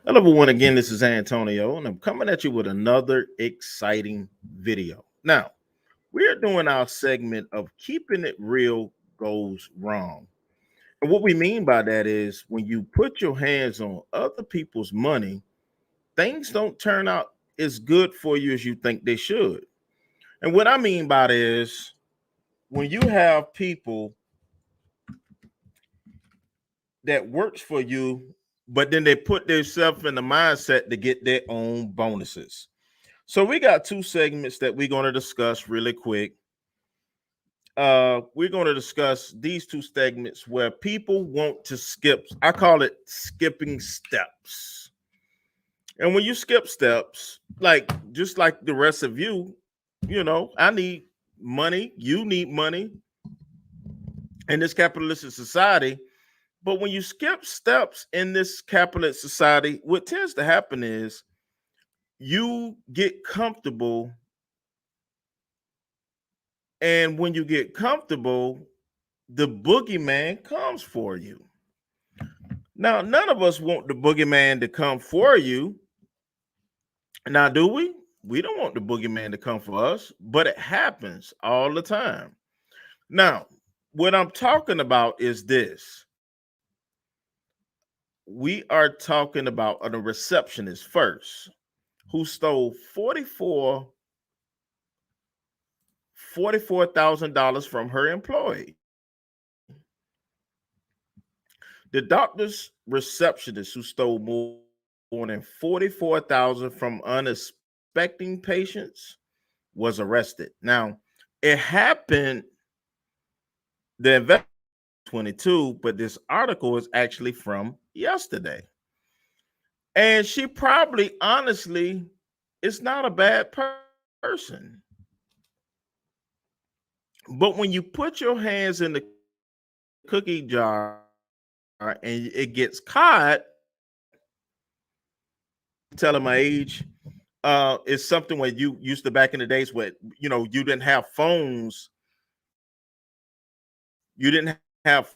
Hello, everyone. Again, this is Antonio, and I'm coming at you with another exciting video. Now, we're doing our segment of keeping it real goes wrong. And what we mean by that is when you put your hands on other people's money, things don't turn out as good for you as you think they should. And what I mean by that is when you have people that works for you, but then they put themselves in the mindset to get their own bonuses. So we got two segments that we're going to discuss really quick. We're going to discuss these two segments where people want to skip. I call it skipping steps. And when you skip steps, like just like the rest of you, I need money, you need money in this capitalistic society. But when you skip steps in this capitalist society, what tends to happen is you get comfortable. And when you get comfortable, the boogeyman comes for you. Now, none of us want the boogeyman to come for you. Now, do we? We don't want the boogeyman to come for us, but it happens all the time. Now, what I'm talking about is this. We are talking about a receptionist first who stole $44,000 from her employee. The doctor's receptionist who stole more than 44,000 from unsuspecting patients was arrested. Now, it happened the event 22, but this article is actually from yesterday. And she probably honestly is not a bad person. But when you put your hands in the cookie jar and it gets caught, telling my age, it's something where you used to back in the days where you didn't have phones. You didn't have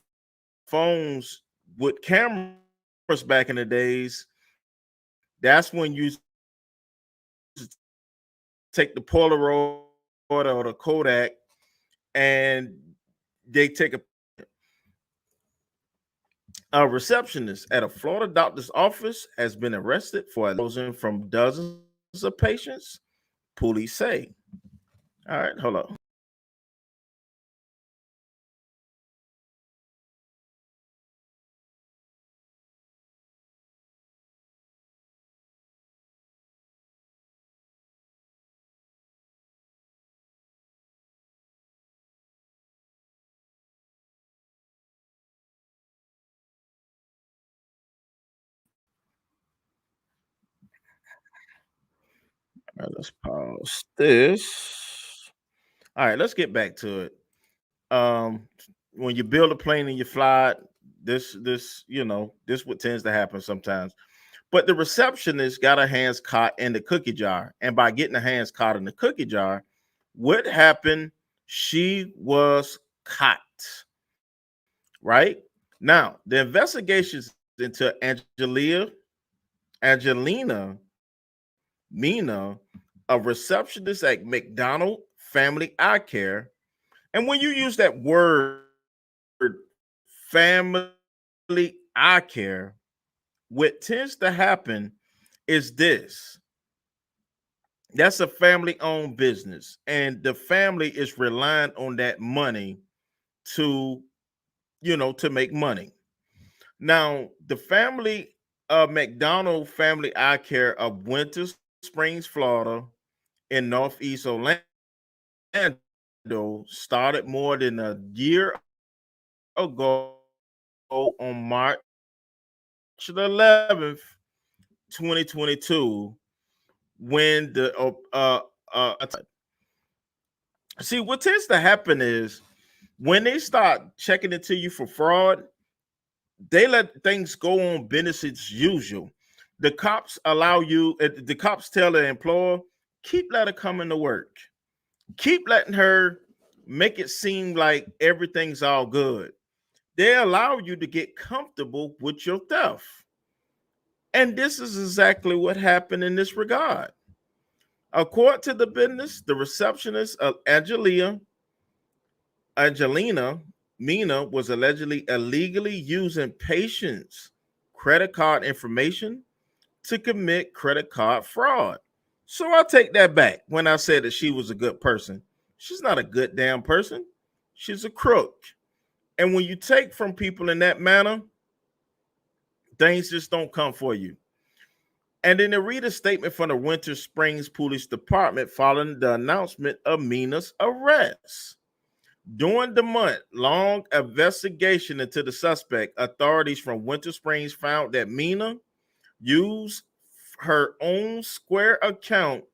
phones with cameras back in the days. That's when you take the Polaroid or the Kodak and they take a receptionist at a Florida doctor's office has been arrested for losing from dozens of patients, police say. All right, hold on. All right, let's pause this. All right, let's get back to it. Um, when you build a plane and you fly it, this what tends to happen sometimes. But the receptionist got her hands caught in the cookie jar, and by getting her hands caught in the cookie jar, what happened? She was caught. Right now, the investigations into Angelina Mena, a receptionist at McDonald Family Eye Care. And when you use that word family eye care, what tends to happen is this. That's a family owned business, and the family is relying on that money to, to make money. Now, the family McDonald Family Eye Care of Winter Springs, Florida, in Northeast Orlando, started more than a year ago on March the 11th, 2022, when the see what tends to happen is when they start checking into you for fraud, they let things go on business as usual. The cops allow you, the cops tell the employer, keep letting her come into work. Keep letting her make it seem like everything's all good. They allow you to get comfortable with your theft. And this is exactly what happened in this regard. According to the business, the receptionist of Angelina Mena was allegedly illegally using patients' credit card information to commit credit card fraud. So I'll take that back when I said that she was a good person. She's not a good damn person. She's a crook. And when you take from people in that manner, things just don't come for you. And then they read a statement from the Winter Springs Police Department following the announcement of Mena's arrest. During the month-long investigation into the suspect, authorities from Winter Springs found that Mena used her own Square account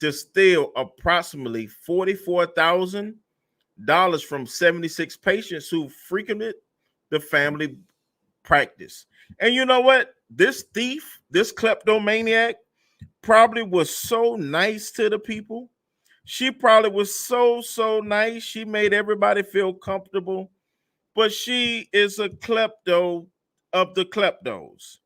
to steal approximately $44,000 from 76 patients who frequented the family practice. And you know what? This thief, this kleptomaniac, probably was so nice to the people. She probably was so nice. She made everybody feel comfortable. But she is a klepto of the kleptos.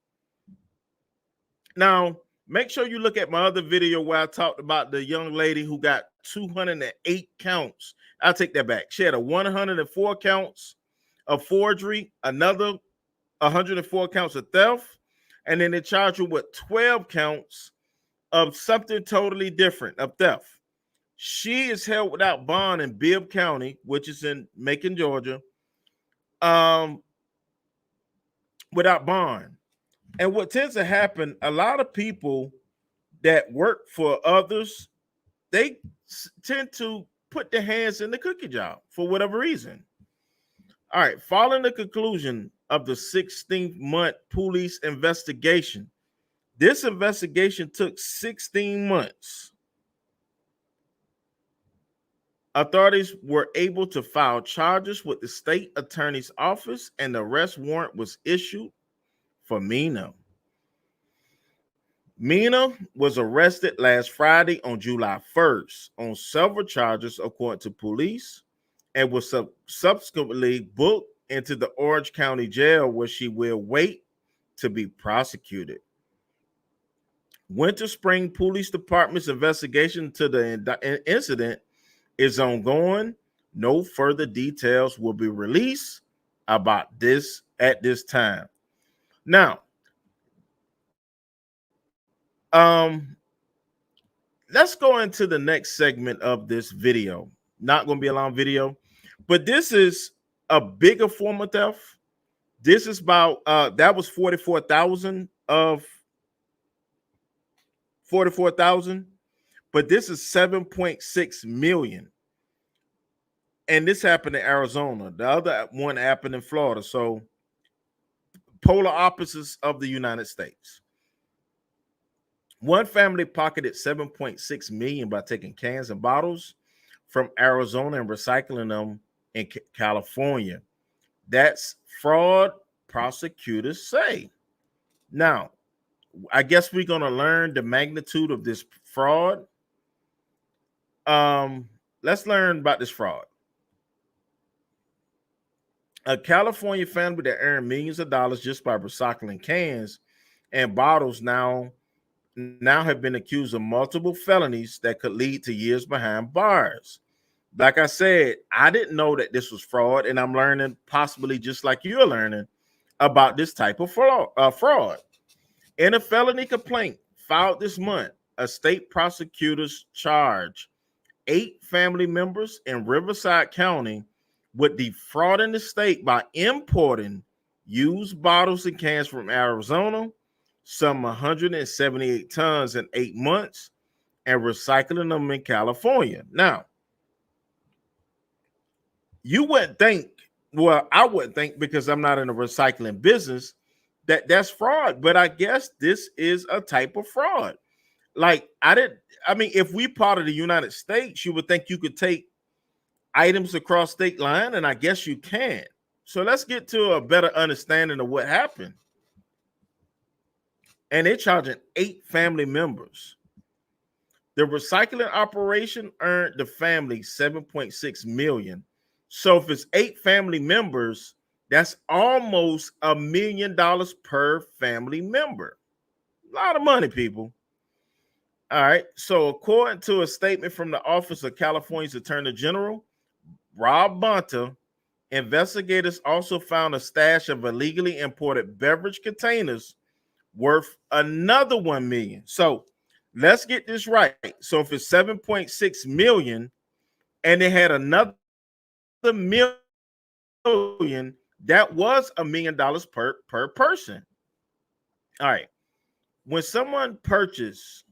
Now, make sure you look at my other video where I talked about the young lady who got 208 counts. I'll take that back. She had a 104 counts of forgery, another 104 counts of theft, and then they charged her with 12 counts of something totally different of theft. She is held without bond in Bibb County, which is in Macon, Georgia, without bond. And what tends to happen, a lot of people that work for others, they tend to put their hands in the cookie jar for whatever reason. All right, following the conclusion of the 16-month police investigation, this investigation took 16 months. Authorities were able to file charges with the state attorney's office, and the arrest warrant was issued for Mena. Mena was arrested last Friday on July 1st on several charges, according to police, and was subsequently booked into the Orange County Jail, where she will wait to be prosecuted. Winter Spring Police Department's investigation into the incident is ongoing. No further details will be released about this at this time. Now, let's go into the next segment of this video. Not going to be a long video, but this is a bigger form of theft. This is about that was 44,000 of 44,000, but this is 7.6 million. And this happened in Arizona. The other one happened in Florida. So polar opposites of the United States. One family pocketed 7.6 million by taking cans and bottles from Arizona and recycling them in California. That's fraud, prosecutors say. Now, I guess we're going to learn the magnitude of this fraud. Let's learn about this fraud. A California family that earned millions of dollars just by recycling cans and bottles now have been accused of multiple felonies that could lead to years behind bars. Like I said, I didn't know that this was fraud, and I'm learning, possibly just like you're learning, about this type of fraud. In a felony complaint filed this month, a state prosecutors charged 8 family members in Riverside County with defrauding the state by importing used bottles and cans from Arizona, some 178 tons in 8 months, and recycling them in California. Now, you wouldn't think, well, I wouldn't think, because I'm not in the recycling business, that that's fraud, but I guess this is a type of fraud. Like, I mean, if we part of the United States, you would think you could take items across state line, and I guess you can. So let's get to a better understanding of what happened. And they're charging 8 family members. The recycling operation earned the family 7.6 million. So if it's 8 family members, that's almost $1 million per family member. A lot of money, people. All right. So, according to a statement from the Office of California's Attorney General, Rob Bonta, investigators also found a stash of illegally imported beverage containers worth another 1 million. So, let's get this right. So, if it's 7.6 million and they had another million, that was $1 million per person. All right. When someone purchases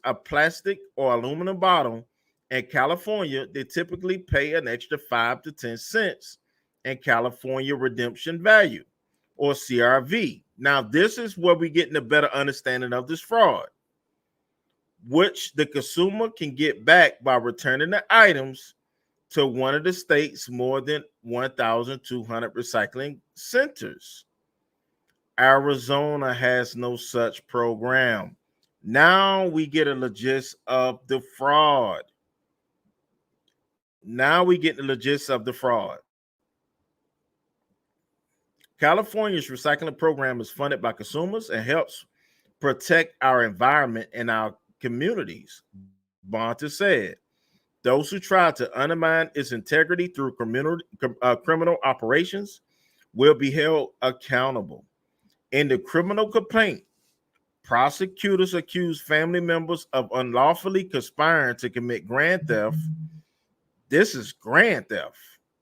a plastic or aluminum bottle in California, they typically pay an extra 5 to 10 cents in California redemption value, or CRV. Now, this is where we get a better understanding of this fraud, which the consumer can get back by returning the items to one of the state's more than 1,200 recycling centers. Arizona has no such program. Now we get a legit of the fraud. Now we get the legit of the fraud. California's recycling program is funded by consumers and helps protect our environment and our communities. Bonta said, those who try to undermine its integrity through criminal operations will be held accountable. In the criminal complaint, prosecutors accuse family members of unlawfully conspiring to commit grand theft. This is grand theft,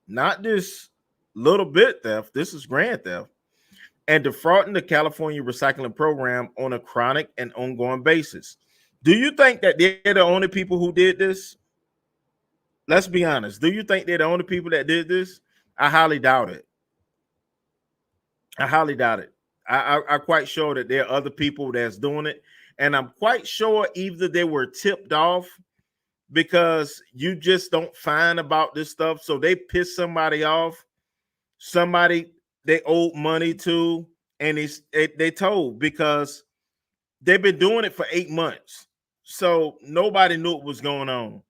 not this little bit theft. This is grand theft. And defrauding the California recycling program on a chronic and ongoing basis. Do you think that they're the only people who did this? Let's be honest. Do you think they're the only people that did this? I highly doubt it. I highly doubt it. I'm quite sure that there are other people that's doing it. And I'm quite sure either they were tipped off because you just don't find about this stuff. So they piss somebody off, somebody they owed money to, and they told because they've been doing it for 8 months. So nobody knew what was going on.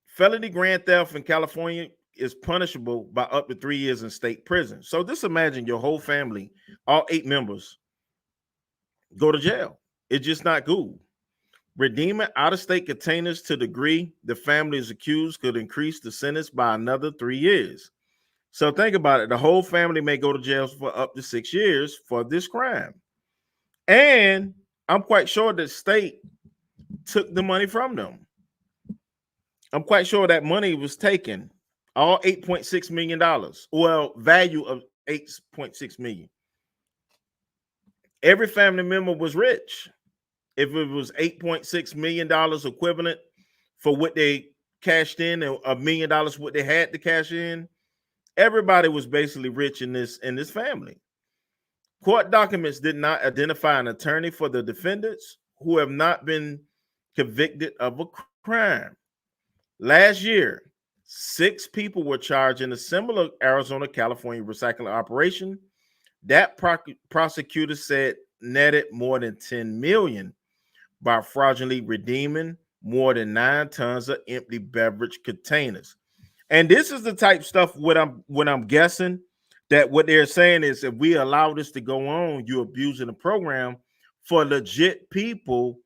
Felony grand theft in California is punishable by up to 3 years in state prison. So just imagine your whole family, all 8 members, go to jail. It's just not cool. Redeeming out-of-state containers to the degree the family is accused could increase the sentence by another 3 years. So think about it. The whole family may go to jail for up to 6 years for this crime. And I'm quite sure the state took the money from them. I'm quite sure that money was taken, all $8.6 million. Well, value of $8.6 million. Every family member was rich. If it was $8.6 million equivalent for what they cashed in, and $1 million what they had to cash in, everybody was basically rich in this family. Court documents did not identify an attorney for the defendants who have not been convicted of a crime. Last year, 6 people were charged in a similar Arizona-California recycling operation that prosecutors said netted more than $10 million by fraudulently redeeming more than 9 tons of empty beverage containers. And this is the type of stuff what I'm guessing that what they're saying is if we allow this to go on, you're abusing the program for legit people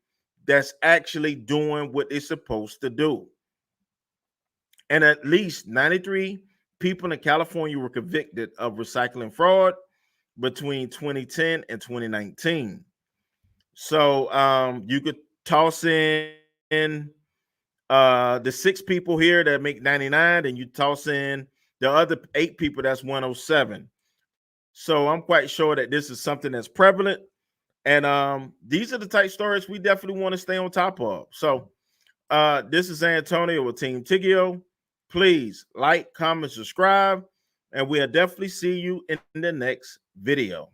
that's actually doing what they're supposed to do. And at least 93 people in California were convicted of recycling fraud between 2010 and 2019. So you could toss in the 6 people here that make 99, and you toss in the other 8 people, that's 107. So I'm quite sure that this is something that's prevalent. And these are the type stories we definitely want to stay on top of. So this is Antonio with Team Tiggio. Please like, comment, subscribe, and we'll definitely see you in the next video.